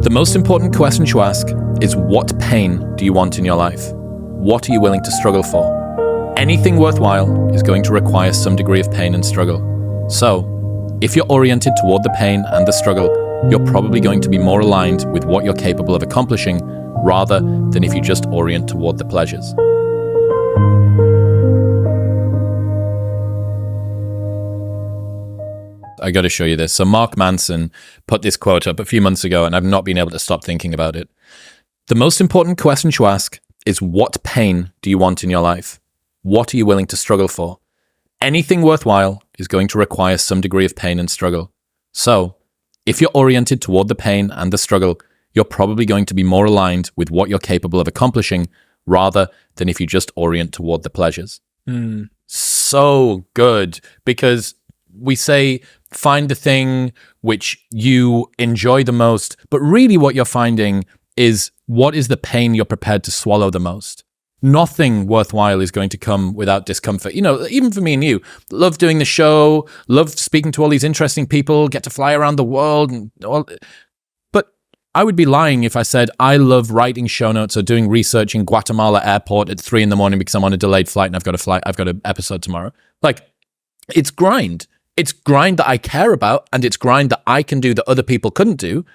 The most important question to ask is, what pain do you want in your life? What are you willing to struggle for? Anything worthwhile is going to require some degree of pain and struggle. So, if you're oriented toward the pain and the struggle, you're probably going to be more aligned with what you're capable of accomplishing rather than if you just orient toward the pleasures. I got to show you this. So Mark Manson put this quote up a few months ago, and I've not been able to stop thinking about it. The most important question to ask is, what pain do you want in your life? What are you willing to struggle for? Anything worthwhile is going to require some degree of pain and struggle. So, if you're oriented toward the pain and the struggle, you're probably going to be more aligned with what you're capable of accomplishing rather than if you just orient toward the pleasures. So good, because we say, find the thing which you enjoy the most, but really what you're finding is, what is the pain you're prepared to swallow the most? Nothing worthwhile is going to come without discomfort. You know, even for me and you, love doing the show, love speaking to all these interesting people, get to fly around the world and all. But I would be lying if I said I love writing show notes or doing research in Guatemala airport at 3 a.m. because I'm on a delayed flight and I've got an episode tomorrow. Like, it's grind. It's grind that I care about, and it's grind that I can do that other people couldn't do.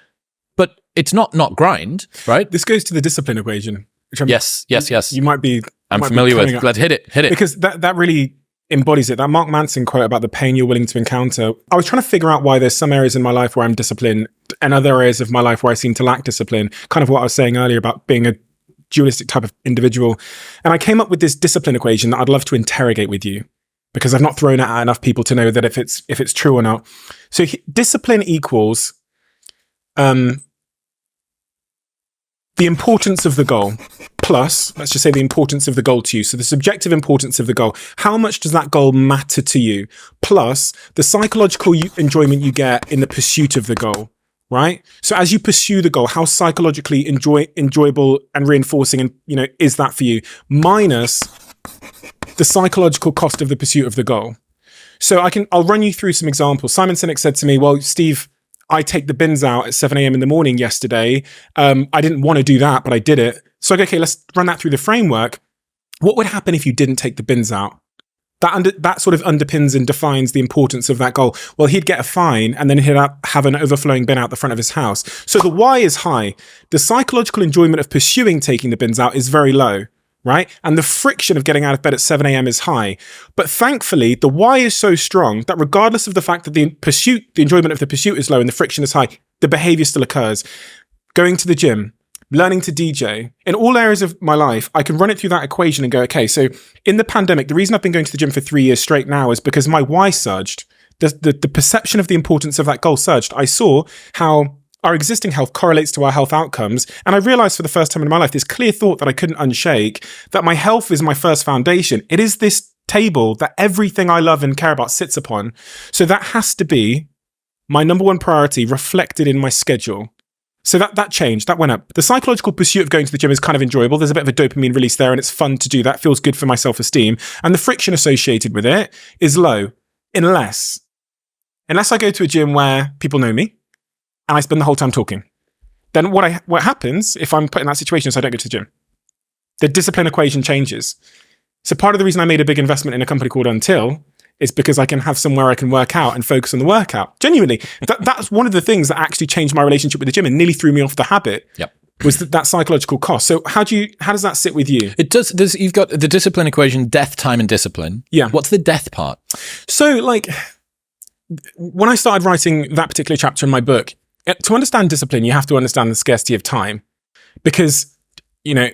But it's not grind, right? This goes to the discipline equation. Which Yes. You might be. I'm familiar with. Let's hit it. Because that really embodies it. That Mark Manson quote about the pain you're willing to encounter. I was trying to figure out why there's some areas in my life where I'm disciplined and other areas of my life where I seem to lack discipline. Kind of what I was saying earlier about being a dualistic type of individual. And I came up with this discipline equation that I'd love to interrogate with you, because I've not thrown it at enough people to know that if it's true or not. So discipline equals the importance of the goal plus, let's just say, the importance of the goal to you. So the subjective importance of the goal. How much does that goal matter to you? Plus the psychological enjoyment you get in the pursuit of the goal, right? So as you pursue the goal, how psychologically enjoyable and reinforcing and is that for you? Minus the psychological cost of the pursuit of the goal. So I'll run you through some examples. Simon Sinek said to me, well, Steve, I take the bins out at 7 a.m. in the morning yesterday. I didn't want to do that, but I did it. So, okay, let's run that through the framework. What would happen if you didn't take the bins out? That sort of underpins and defines the importance of that goal. Well, he'd get a fine and then he'd have an overflowing bin out the front of his house. So the why is high. The psychological enjoyment of pursuing taking the bins out is very low, right? And the friction of getting out of bed at 7 a.m. is high. But thankfully, the why is so strong that regardless of the fact that the enjoyment of the pursuit is low and the friction is high, the behavior still occurs. Going to the gym, learning to DJ, in all areas of my life, I can run it through that equation and go, okay, so in the pandemic, the reason I've been going to the gym for 3 years straight now is because my why surged. The perception of the importance of that goal surged. I saw how our existing health correlates to our health outcomes. And I realized for the first time in my life, this clear thought that I couldn't unshake, that my health is my first foundation. It is this table that everything I love and care about sits upon. So that has to be my number one priority, reflected in my schedule. So that changed, that went up. The psychological pursuit of going to the gym is kind of enjoyable. There's a bit of a dopamine release there and it's fun to do that. Feels good for my self-esteem. And the friction associated with it is low, unless I go to a gym where people know me, and I spend the whole time talking. Then what happens if I'm put in that situation is I don't go to the gym. The discipline equation changes. So part of the reason I made a big investment in a company called Until is because I can have somewhere I can work out and focus on the workout. Genuinely, that's one of the things that actually changed my relationship with the gym and nearly threw me off the habit. Yep. Was that psychological cost. So how does that sit with you? It does. You've got the discipline equation: death, time, and discipline. Yeah. What's the death part? So when I started writing that particular chapter in my book, to understand discipline, you have to understand the scarcity of time. Because,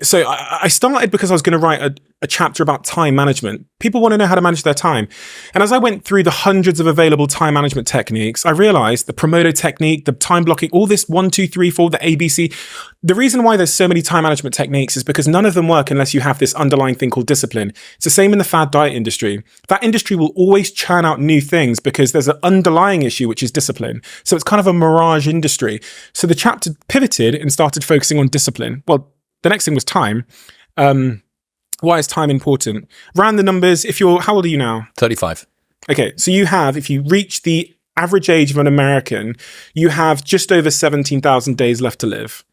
so I started because I was going to write a chapter about time management. People want to know how to manage their time. And as I went through the hundreds of available time management techniques, I realized the Pomodoro technique, the time blocking, all this 1, 2, 3, 4, the ABC. The reason why there's so many time management techniques is because none of them work unless you have this underlying thing called discipline. It's the same in the fad diet industry. That industry will always churn out new things because there's an underlying issue, which is discipline. So it's kind of a mirage industry. So the chapter pivoted and started focusing on discipline. Well, the next thing was time. Why is time important? Round the numbers, how old are you now? 35. Okay, so if you reach the average age of an American, you have just over 17,000 days left to live.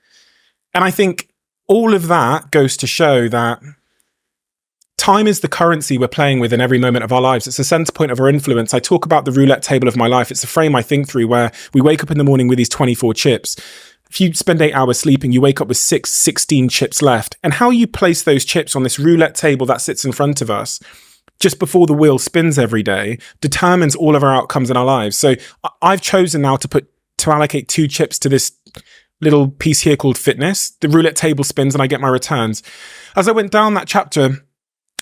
And I think all of that goes to show that time is the currency we're playing with in every moment of our lives. It's the center point of our influence. I talk about the roulette table of my life. It's the frame I think through, where we wake up in the morning with these 24 chips. If you spend 8 hours sleeping, you wake up with 16 chips left. And how you place those chips on this roulette table that sits in front of us just before the wheel spins every day determines all of our outcomes in our lives. So I've chosen now to allocate 2 chips to this little piece here called fitness. The roulette table spins and I get my returns. As I went down that chapter,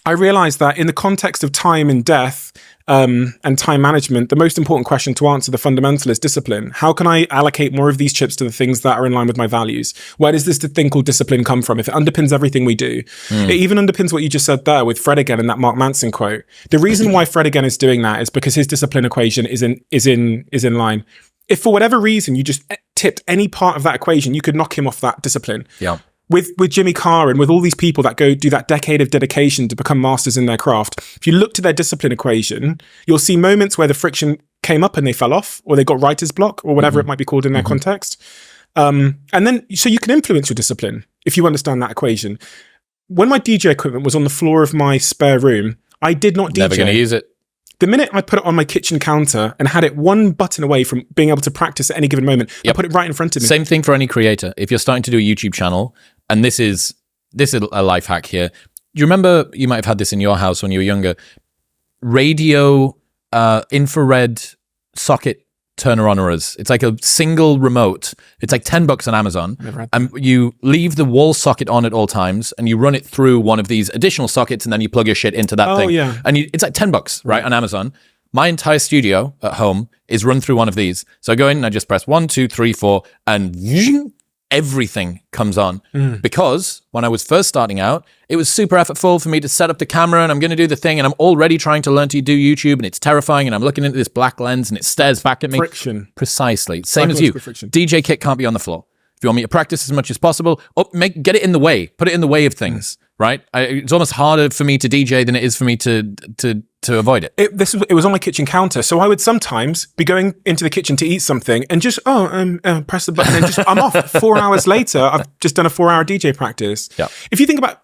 I realized that in the context of time and death and time management, the most important question to answer, the fundamental, is discipline. How can I allocate more of these chips to the things that are in line with my values? Where does this thing called discipline come from? If it underpins everything we do, it even underpins what you just said there with Fred again in that Mark Manson quote. The reason why Fred again is doing that is because his discipline equation is in line. If for whatever reason you just tipped any part of that equation, you could knock him off that discipline. Yeah. With Jimmy Carr and with all these people that go do that decade of dedication to become masters in their craft, if you look to their discipline equation, you'll see moments where the friction came up and they fell off, or they got writer's block, or whatever it might be called in their context. And then, so you can influence your discipline if you understand that equation. When my DJ equipment was on the floor of my spare room, I did not DJ. Never going to use it. The minute I put it on my kitchen counter and had it one button away from being able to practice at any given moment, I put it right in front of me. Same thing for any creator. If you're starting to do a YouTube channel, and this is a life hack here. You remember, you might have had this in your house when you were younger, radio infrared socket turner-oners. It's like a single remote. It's like $10 on Amazon. And you leave the wall socket on at all times and you run it through one of these additional sockets and then you plug your shit into that thing. Yeah. And it's like $10, right, on Amazon. My entire studio at home is run through one of these. So I go in and I just press 1, 2, 3, 4 and everything comes on. Because when I was first starting out, it was super effortful for me to set up the camera and I'm going to do the thing and I'm already trying to learn to do YouTube and it's terrifying and I'm looking into this black lens and it stares back at me. Friction. Precisely. Same as you. Friction. DJ kit can't be on the floor. If you want me to practice as much as possible, get it in the way. Put it in the way of things, right? It's almost harder for me to DJ than it is for me to avoid it. It was on my kitchen counter, so I would sometimes be going into the kitchen to eat something and just press the button and I'm off. 4 hours later, I've just done a 4-hour DJ practice. Yeah. If you think about,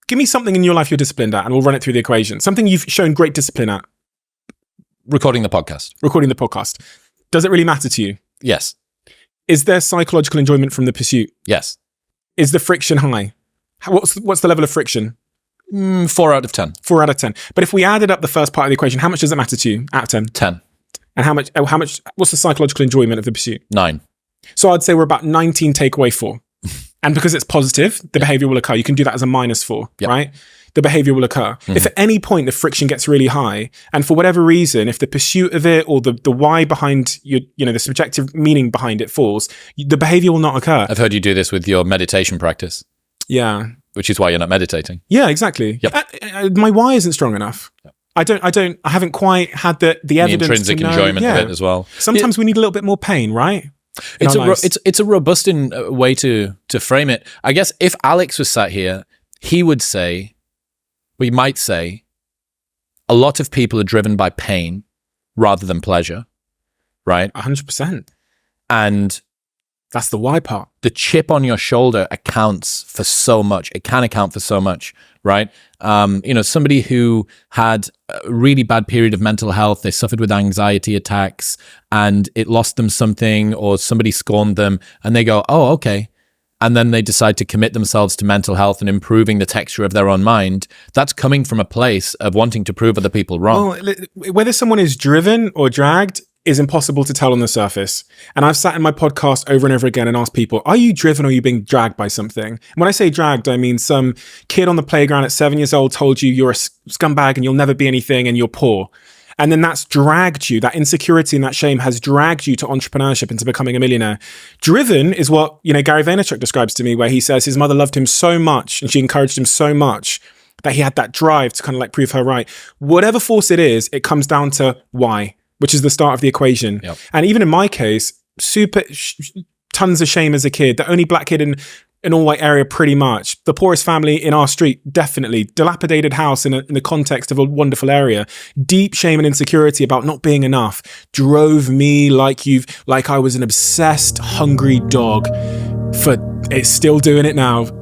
give me something in your life you're disciplined at, and we'll run it through the equation. Something you've shown great discipline at. Recording the podcast. Does it really matter to you? Yes. Is there psychological enjoyment from the pursuit? Yes. Is the friction high? What's the level of friction? 4 out of 10. 4 out of 10. But if we added up the first part of the equation, how much does it matter to you out of 10? 10. And how much, what's the psychological enjoyment of the pursuit? 9. So I'd say we're about 19 take away 4. And because it's positive, the behavior will occur. You can do that as a -4, right? The behavior will occur. If at any point the friction gets really high, and for whatever reason, if the pursuit of it or the why behind the subjective meaning behind it falls, the behavior will not occur. I've heard you do this with your meditation practice. Yeah. Which is why you're not meditating. Yeah, exactly. Yep. My why isn't strong enough. Yep. I haven't quite had the evidence. The intrinsic enjoyment of it as well. Sometimes we need a little bit more pain, right? It's a robust way to frame it. I guess if Alex was sat here, we might say, a lot of people are driven by pain rather than pleasure, right? 100%. And that's the why part. The chip on your shoulder accounts for so much. It can account for so much, right? Somebody who had a really bad period of mental health, they suffered with anxiety attacks and it lost them something or somebody scorned them and they go, oh, okay. And then they decide to commit themselves to mental health and improving the texture of their own mind. That's coming from a place of wanting to prove other people wrong. Well, whether someone is driven or dragged is impossible to tell on the surface. And I've sat in my podcast over and over again and asked people, are you driven or are you being dragged by something? And when I say dragged, I mean some kid on the playground at 7 years old told you you're a scumbag and you'll never be anything and you're poor. And then that's dragged you, that insecurity and that shame has dragged you to entrepreneurship and to becoming a millionaire. Driven is what, Gary Vaynerchuk describes to me, where he says his mother loved him so much and she encouraged him so much that he had that drive to kind of like prove her right. Whatever force it is, it comes down to why, which is the start of the equation. Yep. And even in my case, tons of shame as a kid, the only black kid in an all-white area pretty much. The poorest family in our street, definitely. Dilapidated house in the context of a wonderful area. Deep shame and insecurity about not being enough drove me like I was an obsessed, hungry dog. It's still doing it now.